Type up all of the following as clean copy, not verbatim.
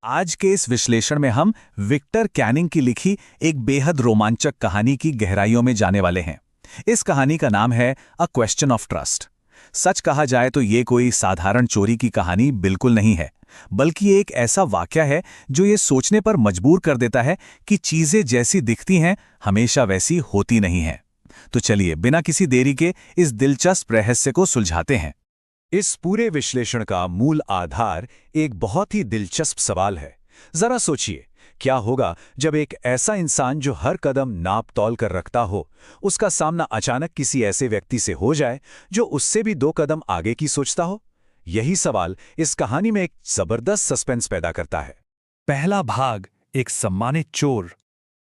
आज के इस विश्लेषण में हम विक्टर कैनिंग की लिखी एक बेहद रोमांचक कहानी की गहराइयों में जाने वाले हैं। इस कहानी का नाम है अ क्वेश्चन ऑफ ट्रस्ट। सच कहा जाए तो ये कोई साधारण चोरी की कहानी बिल्कुल नहीं है, बल्कि एक ऐसा वाकया है जो ये सोचने पर मजबूर कर देता है कि चीजें जैसी दिखती हैं हमेशा वैसी होती नहीं हैं। तो चलिए बिना किसी देरी के इस दिलचस्प रहस्य को सुलझाते हैं। इस पूरे विश्लेषण का मूल आधार एक बहुत ही दिलचस्प सवाल है। जरा सोचिए, क्या होगा जब एक ऐसा इंसान जो हर कदम नाप तौल कर रखता हो, उसका सामना अचानक किसी ऐसे व्यक्ति से हो जाए जो उससे भी 2 कदम आगे की सोचता हो। यही सवाल इस कहानी में एक जबरदस्त सस्पेंस पैदा करता है। पहला भाग, एक सम्मानित चोर।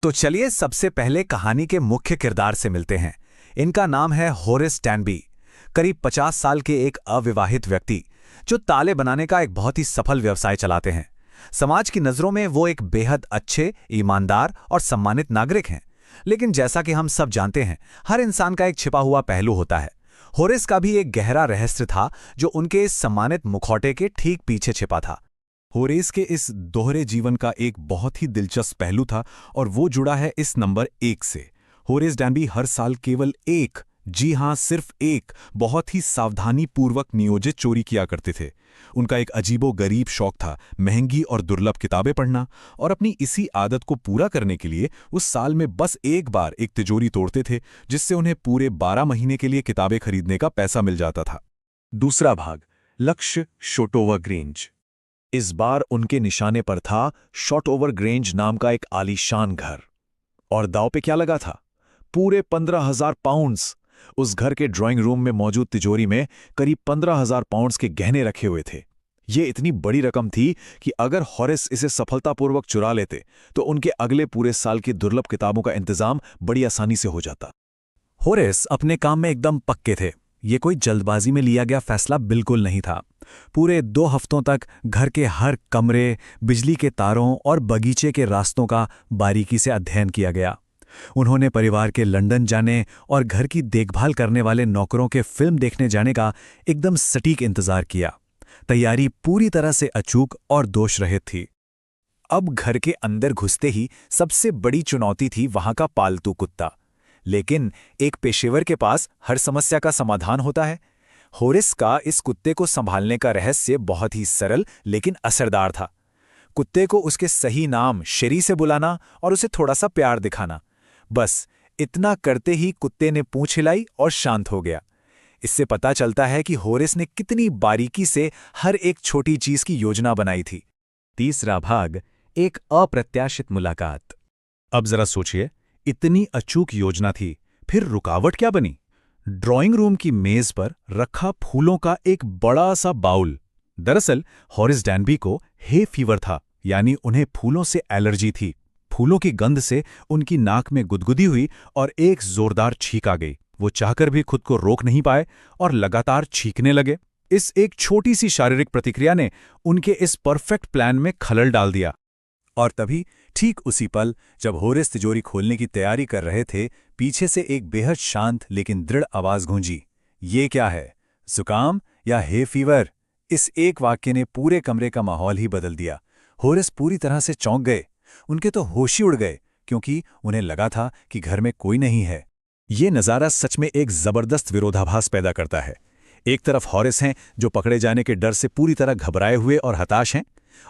तो चलिए सबसे पहले कहानी के मुख्य किरदार से मिलते हैं। इनका नाम है होरेस टैनबी, करीब 50 साल के एक अविवाहित व्यक्ति जो ताले बनाने का एक बहुत ही सफल व्यवसाय चलाते हैं। समाज की नज़रों में वो एक बेहद अच्छे, ईमानदार और सम्मानित नागरिक हैं। लेकिन जैसा कि हम सब जानते हैं, हर इंसान का एक छिपा हुआ पहलू होता है। होरेस का भी एक गहरा रहस्य था जो उनके इस सम्मानित मुखौटे के ठीक पीछे छिपा था। होरेस के इस दोहरे जीवन का एक बहुत ही दिलचस्प पहलू था और वो जुड़ा है इस नंबर 1 से। होरेस टैनबी हर साल केवल एक, जी हां सिर्फ एक, बहुत ही सावधानीपूर्वक नियोजित चोरी किया करते थे। उनका एक अजीबो-गरीब शौक था महंगी और दुर्लभ किताबें पढ़ना, और अपनी इसी आदत को पूरा करने के लिए उस साल में बस एक बार एक तिजोरी तोड़ते थे, जिससे उन्हें पूरे 12 महीने के लिए किताबें खरीदने का पैसा मिल जाता था। दूसरा भाग, लक्ष्य शॉटओवर ग्रेंज। इस बार उनके निशाने पर था शॉटओवर ग्रेंज नाम का एक आलीशान घर। और दांव पे क्या लगा था? पूरे 15,000 पाउंड्स। उस घर के ड्राइंग रूम में मौजूद तिजोरी में करीब 15,000 पाउंड्स के गहने रखे हुए थे। ये इतनी बड़ी रकम थी कि अगर होरेस इसे सफलतापूर्वक चुरा लेते तो उनके अगले पूरे साल की दुर्लभ किताबों का इंतजाम बड़ी आसानी से हो जाता। होरेस अपने काम में एकदम पक्के थे। ये कोई जल्दबाजी में लिया गया फैसला बिल्कुल नहीं था। पूरे 2 हफ्तों तक घर के हर कमरे, बिजली के तारों और बगीचे के रास्तों का बारीकी से अध्ययन किया गया। उन्होंने परिवार के लंदन जाने और घर की देखभाल करने वाले नौकरों के फिल्म देखने जाने का एकदम सटीक इंतजार किया। तैयारी पूरी तरह से अचूक और दोष रहित थी। अब घर के अंदर घुसते ही सबसे बड़ी चुनौती थी वहां का पालतू कुत्ता। लेकिन एक पेशेवर के पास हर समस्या का समाधान होता है। होरेस का इस कुत्ते को संभालने का रहस्य बहुत ही सरल लेकिन असरदार था। कुत्ते को उसके सही नाम शेरी से बुलाना और उसे थोड़ा सा प्यार दिखाना, बस इतना करते ही कुत्ते ने पूंछ हिलाई और शांत हो गया। इससे पता चलता है कि होरेस ने कितनी बारीकी से हर एक छोटी चीज की योजना बनाई थी। तीसरा भाग, एक अप्रत्याशित मुलाकात। अब जरा सोचिए, इतनी अचूक योजना थी, फिर रुकावट क्या बनी? ड्राइंग रूम की मेज पर रखा फूलों का एक बड़ा सा बाउल। दरअसल होरेस टैनबी को हे फीवर था, यानी उन्हें फूलों से एलर्जी थी। फूलों की गंध से उनकी नाक में गुदगुदी हुई और एक जोरदार छींक आ गई। वो चाहकर भी खुद को रोक नहीं पाए और लगातार छींकने लगे। इस एक छोटी सी शारीरिक प्रतिक्रिया ने उनके इस परफेक्ट प्लान में खलल डाल दिया। और तभी ठीक उसी पल जब होरेस तिजोरी खोलने की तैयारी कर रहे थे, पीछे से एक बेहद शांत लेकिन दृढ़ आवाज गूंजी। ये क्या है, जुकाम या हे फीवर? इस एक वाक्य ने पूरे कमरे का माहौल ही बदल दिया। होरेस पूरी तरह से चौंक गए। उनके तो होश ही उड़ गए, क्योंकि उन्हें लगा था कि घर में कोई नहीं है। ये नज़ारा सच में एक जबरदस्त विरोधाभास पैदा करता है। एक तरफ होरेस हैं जो पकड़े जाने के डर से पूरी तरह घबराए हुए और हताश हैं,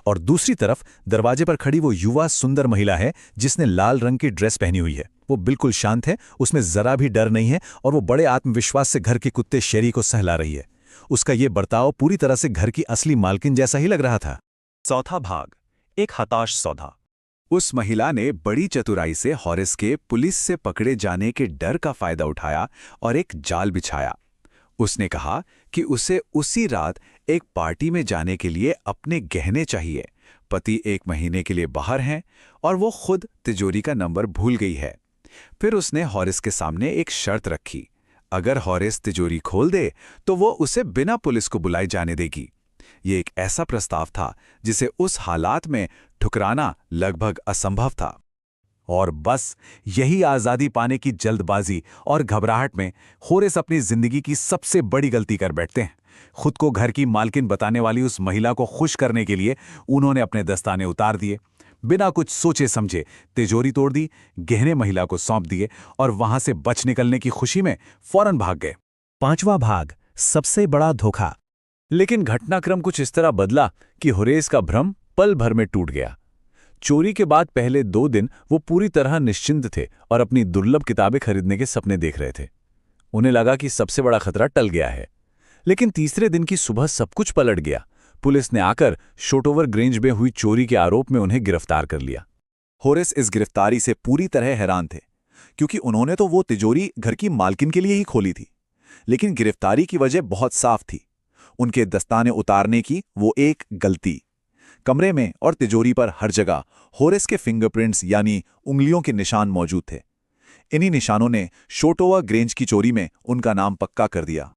और दूसरी तरफ दरवाजे पर खड़ी वो युवा सुंदर महिला है जिसने लाल रंग की ड्रेस पहनी हुई है। वो बिल्कुल शांत है, उसमें जरा भी डर नहीं है, और वो बड़े आत्मविश्वास से घर के कुत्ते शेरी को सहला रही है। उसका ये बर्ताव पूरी तरह से घर की असली मालकिन जैसा ही लग रहा था। चौथा भाग, एक हताश सौदा। उस महिला ने बड़ी चतुराई से होरेस के पुलिस से पकड़े जाने के डर का फायदा उठाया और एक जाल बिछाया। उसने कहा कि उसे उसी रात एक पार्टी में जाने के लिए अपने गहने चाहिए। पति 1 महीने के लिए बाहर हैं और वो खुद तिजोरी का नंबर भूल गई है। फिर उसने होरेस के सामने एक शर्त रखी, अगर होरेस तिजोरी खोल दे तो वो उसे बिना पुलिस को बुलाए जाने देगी। ये एक ऐसा प्रस्ताव था जिसे उस हालात में ठुकराना लगभग असंभव था। और बस यही आज़ादी पाने की जल्दबाजी और घबराहट में होरेस अपनी जिंदगी की सबसे बड़ी गलती कर बैठते हैं। खुद को घर की मालकिन बताने वाली उस महिला को खुश करने के लिए उन्होंने अपने दस्ताने उतार दिए, बिना कुछ सोचे समझे तिजोरी तोड़ दी, गहने महिला को सौंप दिए और वहां से बच निकलने की खुशी में फौरन भाग गए। 5वां भाग, सबसे बड़ा धोखा। लेकिन घटनाक्रम कुछ इस तरह बदला कि होरेस का भ्रम पल भर में टूट गया। चोरी के बाद पहले 2 दिन वो पूरी तरह निश्चिंत थे और अपनी दुर्लभ किताबें खरीदने के सपने देख रहे थे। उन्हें लगा कि सबसे बड़ा खतरा टल गया है। लेकिन तीसरे दिन की सुबह सब कुछ पलट गया। पुलिस ने आकर शोटोवर ग्रेंज में हुई चोरी के आरोप में उन्हें गिरफ्तार कर लिया। होरेस इस गिरफ्तारी से पूरी तरह हैरान थे, क्योंकि उन्होंने तो वो तिजोरी घर की मालकिन के लिए ही खोली थी। लेकिन गिरफ्तारी की वजह बहुत साफ थी, उनके दस्ताने उतारने की वो एक गलती। कमरे में और तिजोरी पर हर जगह होरेस के फिंगरप्रिंट्स यानी उंगलियों के निशान मौजूद थे। इन्हीं निशानों ने शोटोवर ग्रेंज की चोरी में उनका नाम पक्का कर दिया।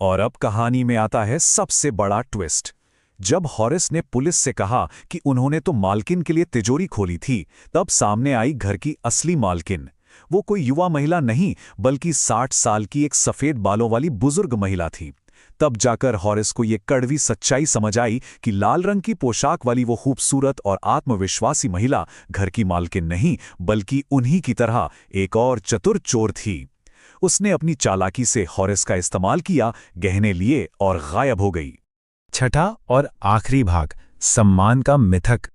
और अब कहानी में आता है सबसे बड़ा ट्विस्ट। जब होरेस ने पुलिस से कहा कि उन्होंने तो मालकिन के लिए तिजोरी खोली थी, तब सामने आई घर की असली मालकिन। वो कोई युवा महिला नहीं, बल्कि 60 साल की एक सफेद बालों वाली बुजुर्ग महिला थी। तब जाकर होरेस को ये कड़वी सच्चाई समझ आई कि लाल रंग की पोशाक वाली वो खूबसूरत और आत्मविश्वासी महिला घर की मालकिन नहीं, बल्कि उन्हीं की तरह एक और चतुर चोर थी। उसने अपनी चालाकी से होरेस का इस्तेमाल किया, गहने लिए और गायब हो गई। छठा और आखिरी भाग, सम्मान का मिथक।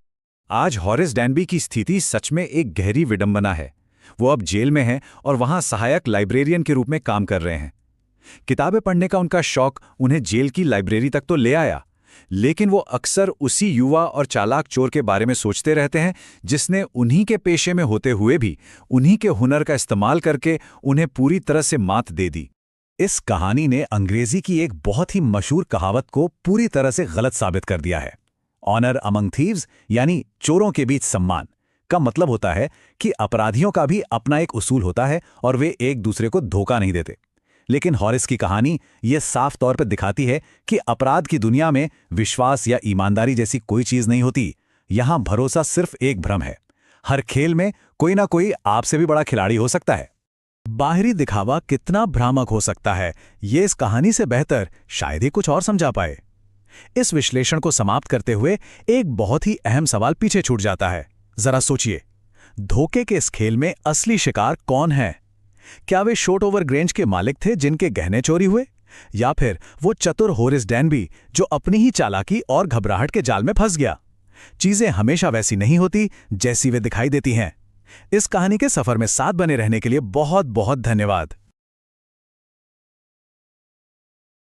आज होरेस डैनबी की स्थिति सच में एक गहरी विडंबना है। वो अब जेल में हैं और वहां सहायक लाइब्रेरियन के रूप में काम कर रहे हैं। किताबें पढ़ने का उनका शौक उन्हें जेल की लाइब्रेरी तक तो ले आया, लेकिन वो अक्सर उसी युवा और चालाक चोर के बारे में सोचते रहते हैं जिसने उन्हीं के पेशे में होते हुए भी उन्हीं के हुनर का इस्तेमाल करके उन्हें पूरी तरह से मात दे दी। इस कहानी ने अंग्रेजी की एक बहुत ही मशहूर कहावत को पूरी तरह से गलत साबित कर दिया है। ऑनर अमंग थीव्स यानी चोरों के बीच सम्मान का मतलब होता है कि अपराधियों का भी अपना एक उसूल होता है और वे एक दूसरे को धोखा नहीं देते। लेकिन होरेस की कहानी ये साफ तौर पर दिखाती है कि अपराध की दुनिया में विश्वास या ईमानदारी जैसी कोई चीज नहीं होती। यहां भरोसा सिर्फ एक भ्रम है। हर खेल में कोई ना कोई आपसे भी बड़ा खिलाड़ी हो सकता है। बाहरी दिखावा कितना भ्रामक हो सकता है, ये इस कहानी से बेहतर शायद ही कुछ और समझा पाए। इस विश्लेषण को समाप्त करते हुए एक बहुत ही अहम सवाल पीछे छूट जाता है। जरा सोचिए, धोखे के इस खेल में असली शिकार कौन है? क्या वे शोटोवर ग्रेंज के मालिक थे जिनके गहने चोरी हुए, या फिर वो चतुर होरेस डैनबी जो अपनी ही चालाकी और घबराहट के जाल में फंस गया? चीजें हमेशा वैसी नहीं होती जैसी वे दिखाई देती हैं। इस कहानी के सफर में साथ बने रहने के लिए बहुत बहुत धन्यवाद।